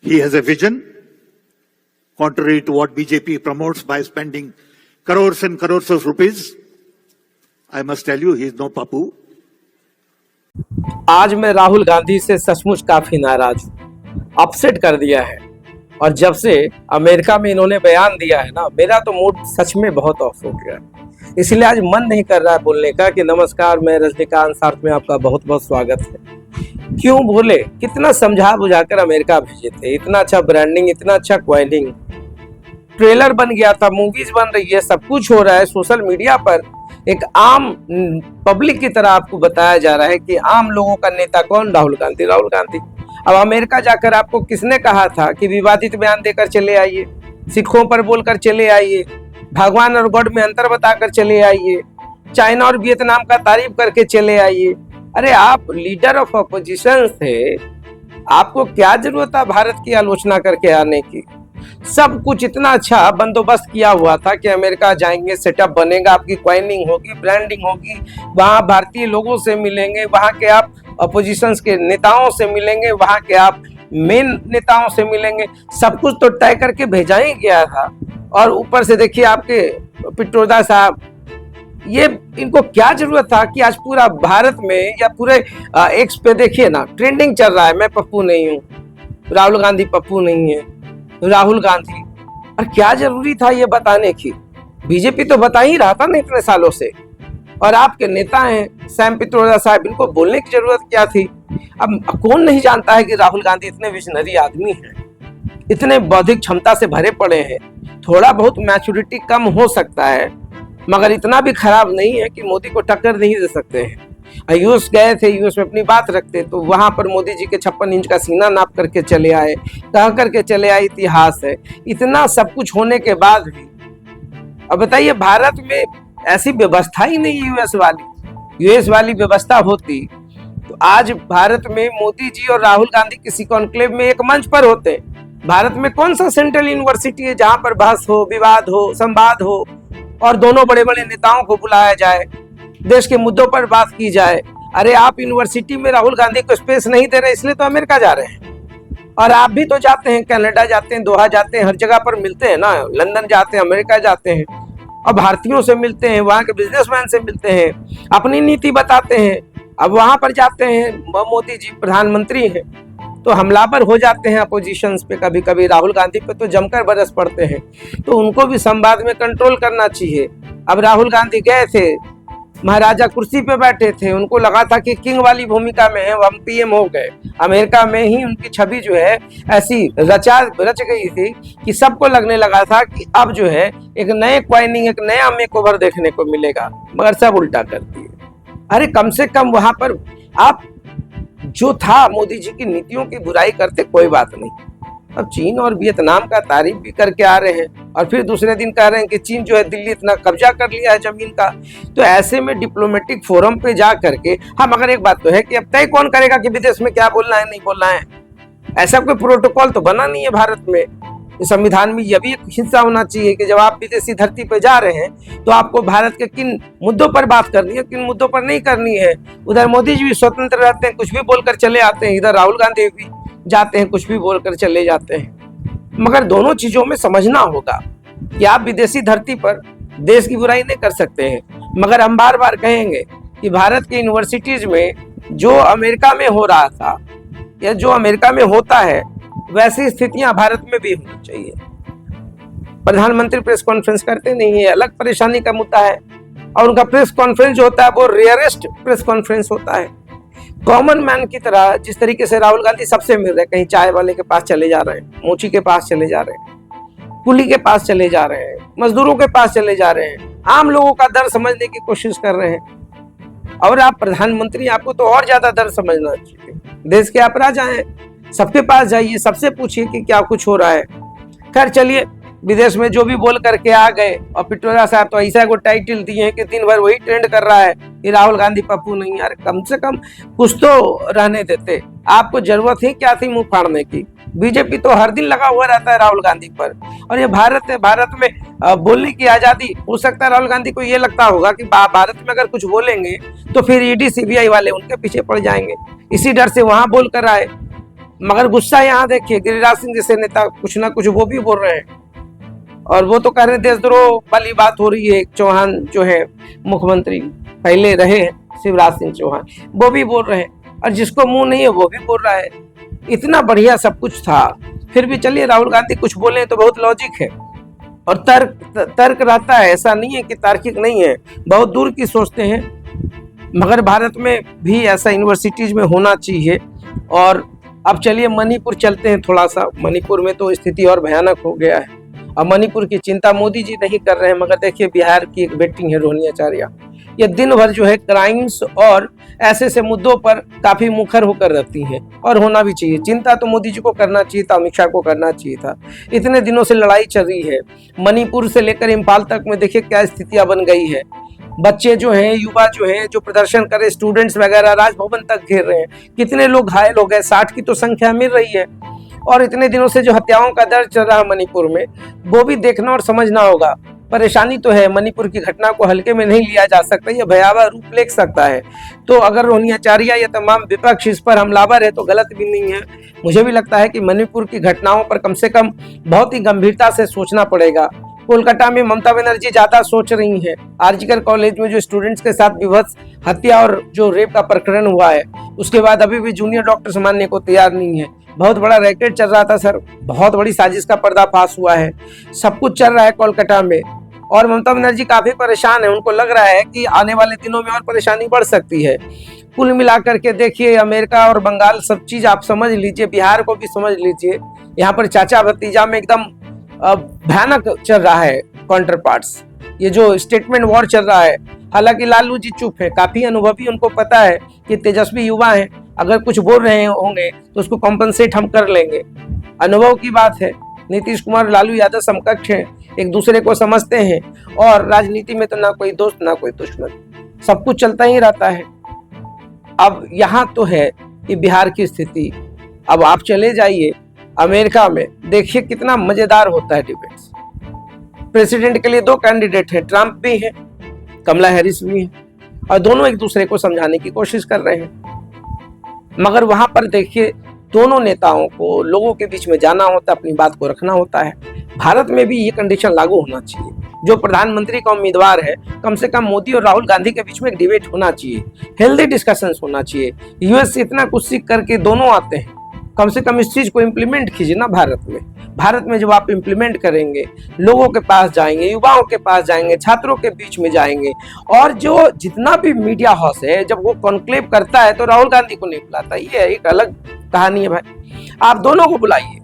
He has a vision, contrary to what BJP promotes by spending crores and crores of rupees. I must tell you, he is no papu. आज मैं राहुल गांधी से सचमुच काफी नाराज हूँ। Upset कर दिया है। और जब से अमेरिका में इन्होंने बयान दिया है ना, मेरा तो मूड सच में बहुत ऑफ हो गया है। इसलिए आज मन नहीं कर रहा है बोलने का कि नमस्कार, मैं रजनीकांत सार्थ में आपका बहुत बहुत स्वागत है। क्यों बोले, कितना समझा बुझाकर अमेरिका भेजे थे, इतना अच्छा ब्रांडिंग, इतना अच्छा क्वाइलिंग, ट्रेलर बन गया था, मूवीज बन रही है, सब कुछ हो रहा है। सोशल मीडिया पर एक आम पब्लिक की तरह आपको बताया जा रहा है कि आम लोगों का नेता कौन? राहुल गांधी। राहुल गांधी अब अमेरिका जाकर आपको किसने कहा था कि विवादित बयान देकर चले आइए, सिखों पर बोलकर चले आइए, भगवान और गॉड में अंतर बताकर चले आइए, चाइना और वियतनाम का तारीफ करके चले आइए। अरे आप लीडर ऑफ अपोजिशन थे, आपको क्या जरूरत था भारत की आलोचना करके आने की? सब कुछ इतना अच्छा बंदोबस्त किया हुआ था कि अमेरिका जाएंगे, सेटअप बनेगा, आपकी क्वाइनिंग होगी, ब्रांडिंग होगी, वहां भारतीय लोगों से मिलेंगे, वहां के आप अपोजिशन के नेताओं से मिलेंगे, वहां के आप मेन नेताओं से मिलेंगे। सब कुछ तो तय करके भेजा ही गया था। और ऊपर से देखिए आपके पिट्रोदा साहब, ये इनको क्या जरूरत था कि आज पूरा भारत में या पूरे एक्स पे देखिए ना, ट्रेंडिंग चल रहा है, मैं पप्पू नहीं हूँ, राहुल गांधी पप्पू नहीं है, राहुल गांधी। और क्या जरूरी था ये बताने की? बीजेपी तो बता ही रहा था ना इतने सालों से। और आपके नेता हैं सैम पित्रोदा साहब, इनको बोलने की जरूरत क्या थी? अब कौन नहीं जानता है कि राहुल गांधी इतने विजनरी आदमी हैं, इतने बौद्धिक क्षमता से भरे पड़े हैं। थोड़ा बहुत मैच्योरिटी कम हो सकता है, मगर इतना भी खराब नहीं है कि मोदी को टक्कर नहीं दे सकते हैं। यूएस गए थे, यूएस में अपनी बात रखते तो वहां पर मोदी जी के 56 इंच का सीना नाप करके चले आए, कह करके चले आए, इतिहास है। इतना सब कुछ होने के बाद भी अब बताइए, भारत में ऐसी व्यवस्था ही नहीं है। यूएस वाली व्यवस्था होती तो आज भारत में मोदी जी और राहुल गांधी किसी कॉन्क्लेव में एक मंच पर होते। भारत में कौन सा सेंट्रल यूनिवर्सिटी है जहां पर बहस हो, विवाद हो, संवाद हो और दोनों बड़े बड़े नेताओं को बुलाया जाए, देश के मुद्दों पर बात की जाए? अरे आप यूनिवर्सिटी में राहुल गांधी को स्पेस नहीं दे रहे, इसलिए तो अमेरिका जा रहे हैं। और आप भी तो जाते हैं, कनाडा जाते हैं, दोहा जाते हैं, हर जगह पर मिलते हैं ना, लंदन जाते हैं, अमेरिका जाते हैं, और भारतीयों से मिलते हैं, वहां के बिजनेसमैन से मिलते हैं, अपनी नीति बताते हैं। अब वहां पर जाते हैं, मोदी जी प्रधानमंत्री हैं तो हमलावर हो जाते हैं अपोजिशंस पे, कभी कभी राहुल गांधी पे तो जमकर बरस पड़ते हैं। तो उनको भी संवाद में कंट्रोल करना चाहिए। अब राहुल गांधी गए थे, महाराजा कुर्सी पे बैठे थे, उनको लगा था कि किंग वाली भूमिका में है, हम पीएम हो गए। अमेरिका में ही उनकी छवि जो है ऐसी रच गई थी कि सबको लगने लगा था कि अब जो है एक नए क्वाइनिंग, एक नया मेकओवर देखने को मिलेगा, मगर सब उल्टा कर दिए। अरे कम से कम वहां पर आप जो था मोदी जी की नीतियों की बुराई करते, कोई बात नहीं। अब चीन और वियतनाम का तारीफ भी करके आ रहे हैं और फिर दूसरे दिन कह रहे हैं कि चीन जो है दिल्ली इतना कब्जा कर लिया है जमीन का। तो ऐसे में डिप्लोमेटिक फोरम पे जा करके हम, मगर एक बात तो है कि अब तय कौन करेगा कि विदेश में क्या बोलना है, नहीं बोलना है? ऐसा कोई प्रोटोकॉल तो बना नहीं है भारत में। संविधान में यह भी एक हिस्सा होना चाहिए कि जब आप विदेशी धरती पे जा रहे हैं तो आपको भारत के किन मुद्दों पर बात करनी है, किन मुद्दों पर नहीं करनी है। उधर मोदी जी भी स्वतंत्र रहते हैं, कुछ भी बोलकर चले आते हैं, इधर राहुल गांधी भी जाते हैं, कुछ भी बोलकर चले जाते हैं। मगर दोनों चीजों में समझना होगा कि आप विदेशी धरती पर देश की बुराई नहीं कर सकते हैं। मगर हम बार बार कहेंगे कि भारत की यूनिवर्सिटीज में जो अमेरिका में हो रहा था या जो अमेरिका में होता है, वैसी स्थितियां भारत में भी होनी चाहिए। प्रधानमंत्री प्रेस कॉन्फ्रेंस करते नहीं है, अलग परेशानी का मुद्दा है। और उनका प्रेस कॉन्फ्रेंस जो होता है वो रेयरेस्ट प्रेस कॉन्फ्रेंस होता है। कॉमन मैन की तरह जिस तरीके से राहुल गांधी सबसे मिल रहे हैं, कहीं चाय वाले के पास चले जा रहे हैं, मोची के पास चले जा रहे हैं, कुली के पास चले जा रहे हैं, मजदूरों के पास चले जा रहे हैं, आम लोगों का दर्द समझने की कोशिश कर रहे हैं। और आप प्रधानमंत्री, आपको तो और ज्यादा दर्द समझना चाहिए। देश के आप राजा हैं, सबके पास जाइए, सबसे पूछिए कि क्या कुछ हो रहा है। खैर चलिए, विदेश में जो भी बोल करके आ गए, और पिट्रोदा साहब तो ऐसा को टाइटल दिए हैं कि दिन भर वही ट्रेंड कर रहा है कि राहुल गांधी पप्पू नहीं। यार कम से कम कुछ तो रहने देते। आपको जरूरत ही क्या थी मुंह फाड़ने की? बीजेपी तो हर दिन लगा हुआ रहता है राहुल गांधी पर। और ये भारत है, भारत में बोलने की आजादी। हो सकता है राहुल गांधी को ये लगता होगा कि भारत में अगर कुछ बोलेंगे तो फिर ईडी सीबीआई वाले उनके पीछे पड़ जाएंगे, इसी डर से वहां बोल कर आए। मगर गुस्सा यहाँ देखिए, गिरिराज सिंह जैसे नेता कुछ ना कुछ वो भी बोल रहे हैं, और वो तो कह रहे हैं देशद्रोह वाली बात हो रही है। चौहान जो है मुख्यमंत्री पहले रहे हैं, शिवराज सिंह चौहान, वो भी बोल रहे हैं, और जिसको मुंह नहीं है वो भी बोल रहा है। इतना बढ़िया सब कुछ था, फिर भी चलिए राहुल गांधी कुछ बोले तो बहुत लॉजिक है और तर्क रहता है, ऐसा नहीं है कि तार्किक नहीं है, बहुत दूर की सोचते हैं। मगर भारत में भी ऐसा यूनिवर्सिटीज में होना चाहिए। और अब चलिए मणिपुर चलते हैं थोड़ा सा। मणिपुर में तो स्थिति और भयानक हो गया है। अब मणिपुर की चिंता मोदी जी नहीं कर रहे हैं, मगर देखिए बिहार की एक बेटी है रोहिणी आचार्य, ये दिन भर जो है क्राइम्स और ऐसे ऐसे मुद्दों पर काफी मुखर होकर रहती हैं, और होना भी चाहिए। चिंता तो मोदी जी को करना चाहिए था, अमित शाह को करना चाहिए था। इतने दिनों से लड़ाई चल रही है, मणिपुर से लेकर इम्फाल तक में देखिए क्या स्थितियां बन गई है। बच्चे जो हैं, युवा जो हैं, जो प्रदर्शन कर रहे, स्टूडेंट्स वगैरह राजभवन तक घेर रहे हैं। कितने लोग घायल हो गए, 60 की तो संख्या मिल रही है। और इतने दिनों से जो हत्याओं का दर चल रहा है मणिपुर में, वो भी देखना और समझना होगा। परेशानी तो है, मणिपुर की घटना को हल्के में नहीं लिया जा सकता, यह भयावह रूप ले सकता है। तो अगर रोहिणी आचार्य या तमाम विपक्ष इस पर हमलावर है तो गलत भी नहीं है। मुझे भी लगता है कि मणिपुर की घटनाओं पर कम से कम बहुत ही गंभीरता से सोचना पड़ेगा। कोलकाता में ममता बनर्जी ज्यादा सोच रही हैं। आरजीकर कॉलेज में जो स्टूडेंट्स के साथ विभत्स हत्या और जो रेप का प्रकरण हुआ है, उसके बाद अभी भी जूनियर डॉक्टर्स मानने को तैयार नहीं है। बहुत बड़ा रैकेट चल रहा था सर, बहुत बड़ी साजिश का पर्दाफाश हुआ है, सब कुछ चल रहा है कोलकाता में। और ममता बनर्जी काफी परेशान है, उनको लग रहा है कि आने वाले दिनों में और परेशानी बढ़ सकती है। कुल मिलाकर के देखिए, अमेरिका और बंगाल सब चीज आप समझ लीजिए, बिहार को भी समझ लीजिए, यहाँ पर चाचा भतीजा में एकदम भयानक चल रहा है काउंटर पार्ट्स। ये जो स्टेटमेंट वॉर चल रहा है, हालांकि लालू जी चुप है, काफी अनुभवी, उनको पता है कि तेजस्वी युवा है, अगर कुछ बोल रहे होंगे तो उसको कॉम्पनसेट हम कर लेंगे। अनुभव की बात है। नीतीश कुमार लालू यादव समकक्ष हैं, एक दूसरे को समझते हैं, और राजनीति में तो ना कोई दोस्त ना कोई दुश्मन, सब कुछ चलता ही रहता है। अब यहाँ तो है कि बिहार की स्थिति, अब आप चले जाइए अमेरिका में, देखिए कितना मजेदार होता है डिबेट्स। प्रेसिडेंट के लिए 2 कैंडिडेट हैं, ट्रंप भी है, कमला हैरिस भी है, और दोनों एक दूसरे को समझाने की कोशिश कर रहे हैं। मगर वहां पर देखिए दोनों नेताओं को लोगों के बीच में जाना होता है, अपनी बात को रखना होता है। भारत में भी ये कंडीशन लागू होना चाहिए। जो प्रधानमंत्री का उम्मीदवार है, कम से कम मोदी और राहुल गांधी के बीच में एक डिबेट होना चाहिए, हेल्दी डिस्कशंस होना चाहिए। यूएस से इतना कुछ सीख करके दोनों आते हैं, कम से कम इस चीज को इम्प्लीमेंट कीजिए ना भारत में। भारत में जब आप इम्प्लीमेंट करेंगे, लोगों के पास जाएंगे, युवाओं के पास जाएंगे, छात्रों के बीच में जाएंगे, और जो जितना भी मीडिया हाउस है जब वो कॉन्क्लेव करता है तो राहुल गांधी को नहीं बुलाता, ये एक अलग कहानी है भाई। आप दोनों को बुलाइए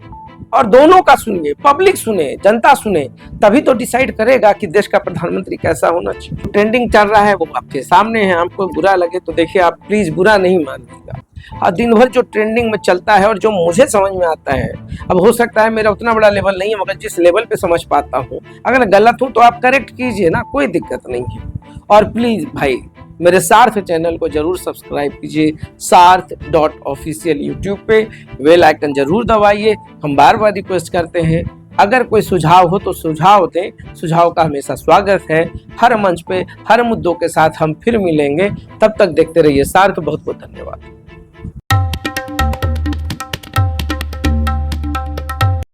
और दोनों का सुनिए, पब्लिक सुने, जनता सुने, तभी तो डिसाइड करेगा कि देश का प्रधानमंत्री कैसा होना चाहिए। ट्रेंडिंग चल रहा है वो आपके सामने है, आपको बुरा लगे तो देखिए, आप प्लीज बुरा नहीं मानिएगा। और दिन भर जो ट्रेंडिंग में चलता है और जो मुझे समझ में आता है, अब हो सकता है मेरा उतना बड़ा लेवल नहीं है, मगर जिस लेवल पे समझ पाता हूँ, अगर गलत हूँ तो आप करेक्ट कीजिए ना, कोई दिक्कत नहीं है। और प्लीज भाई मेरे सार्थ चैनल को जरूर सब्सक्राइब कीजिए, सार्थ.ऑफिशियल यूट्यूब पे बेल आइकन जरूर दबाइए। हम बार बार रिक्वेस्ट करते हैं, अगर कोई सुझाव हो तो सुझाव दें, सुझाव का हमेशा स्वागत है। हर मंच पे हर मुद्दों के साथ हम फिर मिलेंगे, तब तक देखते रहिए सार्थ। बहुत बहुत धन्यवाद।